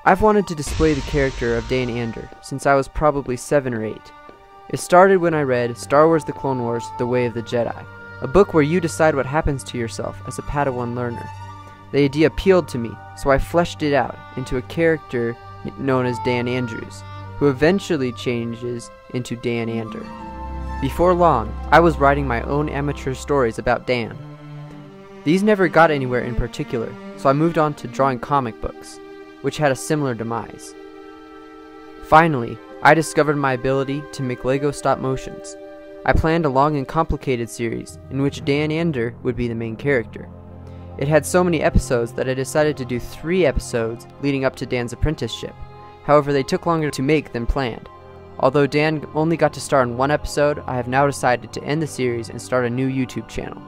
I've wanted to display the character of Dahn Ander since I was probably 7 or 8. It started when I read Star Wars: The Clone Wars: The Way of the Jedi, a book where you decide what happens to yourself as a Padawan learner. The idea appealed to me, so I fleshed it out into a character known as Dan Andrews, who eventually changes into Dahn Ander. Before long, I was writing my own amateur stories about Dan. These never got anywhere in particular, so I moved on to drawing comic books, which had a similar demise. Finally, I discovered my ability to make Lego stop motions. I planned a long and complicated series in which Dahn Ander would be the main character. It had so many episodes that I decided to do 3 episodes leading up to Dan's apprenticeship. However, they took longer to make than planned. Although Dan only got to star in 1 episode, I have now decided to end the series and start a new YouTube channel.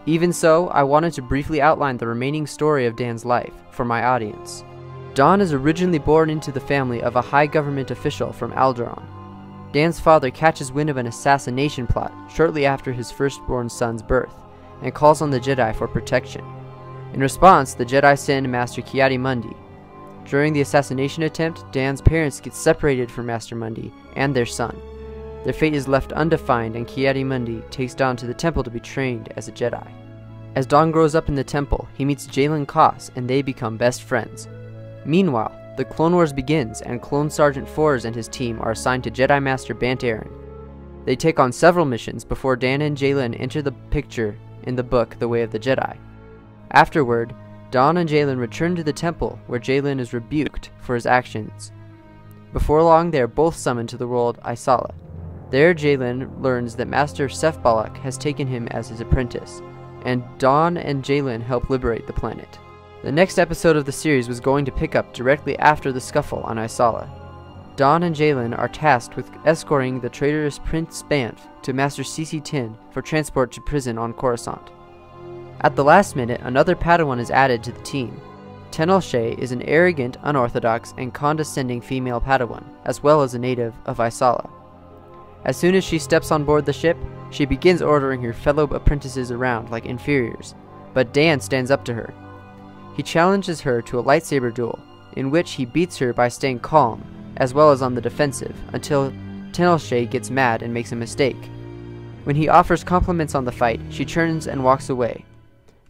Even so, I wanted to briefly outline the remaining story of Dan's life for my audience. Dahn is originally born into the family of a high government official from Alderaan. Dan's father catches wind of an assassination plot shortly after his firstborn son's birth, and calls on the Jedi for protection. In response, the Jedi send Master Ki-Adi-Mundi. During the assassination attempt, Dan's parents get separated from Master Mundi and their son. Their fate is left undefined, and Ki-Adi-Mundi takes Dahn to the temple to be trained as a Jedi. As Dahn grows up in the temple, he meets Jalen Koss, and they become best friends. Meanwhile, the Clone Wars begins, and Clone Sergeant Fors and his team are assigned to Jedi Master Bant Aaron. They take on several missions before Dan and Jalen enter the picture in the book The Way of the Jedi. Afterward, Dahn and Jalen return to the temple, where Jalen is rebuked for his actions. Before long, they are both summoned to the world Isala. There, Jalen learns that Master Sef Balak has taken him as his apprentice, and Dahn and Jalen help liberate the planet. The next episode of the series was going to pick up directly after the scuffle on Isala. Dahn and Jalen are tasked with escorting the traitorous Prince Banff to Master CC Tin for transport to prison on Coruscant. At the last minute, another Padawan is added to the team. Tenel Shay is an arrogant, unorthodox, and condescending female Padawan, as well as a native of Isala. As soon as she steps on board the ship, she begins ordering her fellow apprentices around like inferiors, but Dan stands up to her. He challenges her to a lightsaber duel, in which he beats her by staying calm, as well as on the defensive, until Tenel Shay gets mad and makes a mistake. When he offers compliments on the fight, she turns and walks away.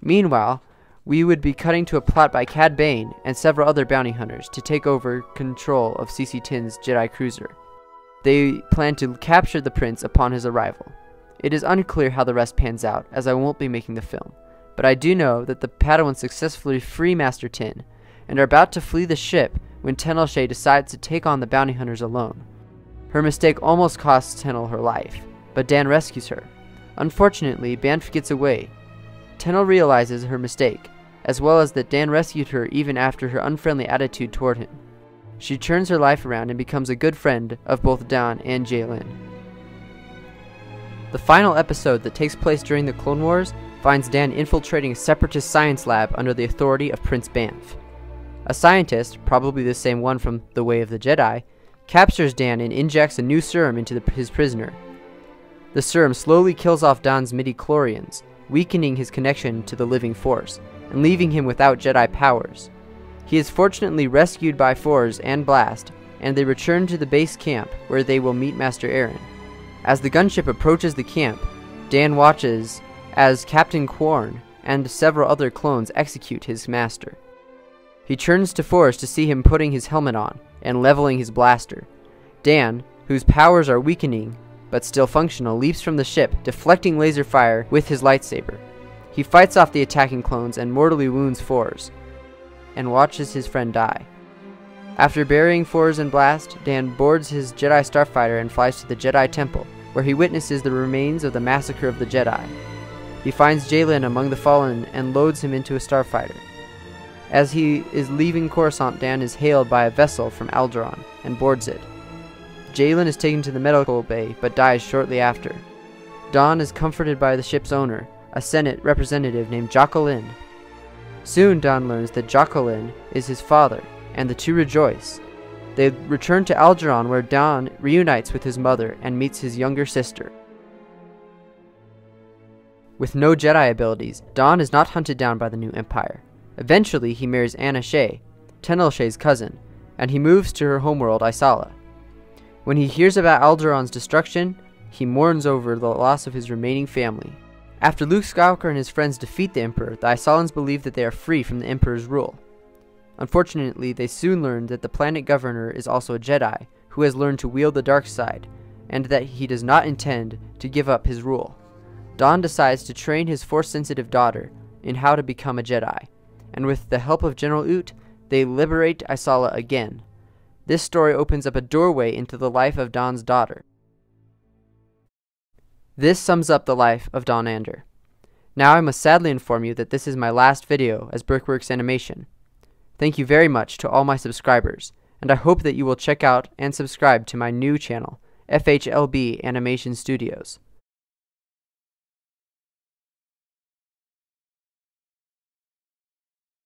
Meanwhile, we would be cutting to a plot by Cad Bane and several other bounty hunters to take over control of CC Tin's Jedi cruiser. They plan to capture the prince upon his arrival. It is unclear how the rest pans out, as I won't be making the film, but I do know that the Padawans successfully free Master Tin, and are about to flee the ship when Tenel Shay decides to take on the bounty hunters alone. Her mistake almost costs Tenel her life, but Dan rescues her. Unfortunately, Banff gets away. Tenel realizes her mistake, as well as that Dan rescued her even after her unfriendly attitude toward him. She turns her life around and becomes a good friend of both Dahn and Jalen. The final episode that takes place during the Clone Wars finds Dan infiltrating a separatist science lab under the authority of Prince Banff. A scientist, probably the same one from The Way of the Jedi, captures Dan and injects a new serum into his prisoner. The serum slowly kills off Dahn's midi-chlorians, weakening his connection to the living force, and leaving him without Jedi powers. He is fortunately rescued by Fors and Blast, and they return to the base camp, where they will meet Master Aaron. As the gunship approaches the camp, Dan watches as Captain Quarn and several other clones execute his master. He turns to Fors to see him putting his helmet on and leveling his blaster. Dan, whose powers are weakening but still functional, leaps from the ship, deflecting laser fire with his lightsaber. He fights off the attacking clones and mortally wounds Fors, and watches his friend die. After burying Fors and Blast, Dan boards his Jedi starfighter and flies to the Jedi Temple, where he witnesses the remains of the massacre of the Jedi. He finds Jalen among the fallen and loads him into a starfighter. As he is leaving Coruscant, Dan is hailed by a vessel from Alderaan and boards it. Jalen is taken to the medical bay but dies shortly after. Dahn is comforted by the ship's owner, a Senate representative named Jacqueline. Soon Dahn learns that Jacqueline is his father, and the two rejoice. They return to Alderaan, where Dahn reunites with his mother and meets his younger sister. With no Jedi abilities, Dahn is not hunted down by the new Empire. Eventually, he marries Anna Shay, Tenelshay's cousin, and he moves to her homeworld Isala. When he hears about Alderaan's destruction, he mourns over the loss of his remaining family. After Luke Skywalker and his friends defeat the Emperor, the Isalans believe that they are free from the Emperor's rule. Unfortunately, they soon learn that the planet governor is also a Jedi who has learned to wield the dark side, and that he does not intend to give up his rule. Dahn decides to train his Force-sensitive daughter in how to become a Jedi, and with the help of General Ut, they liberate Isala again. This story opens up a doorway into the life of Dahn's daughter. This sums up the life of Dahn Ander. Now I must sadly inform you that this is my last video as Brickworks Animation. Thank you very much to all my subscribers, and I hope that you will check out and subscribe to my new channel, FHLB Animation Studios.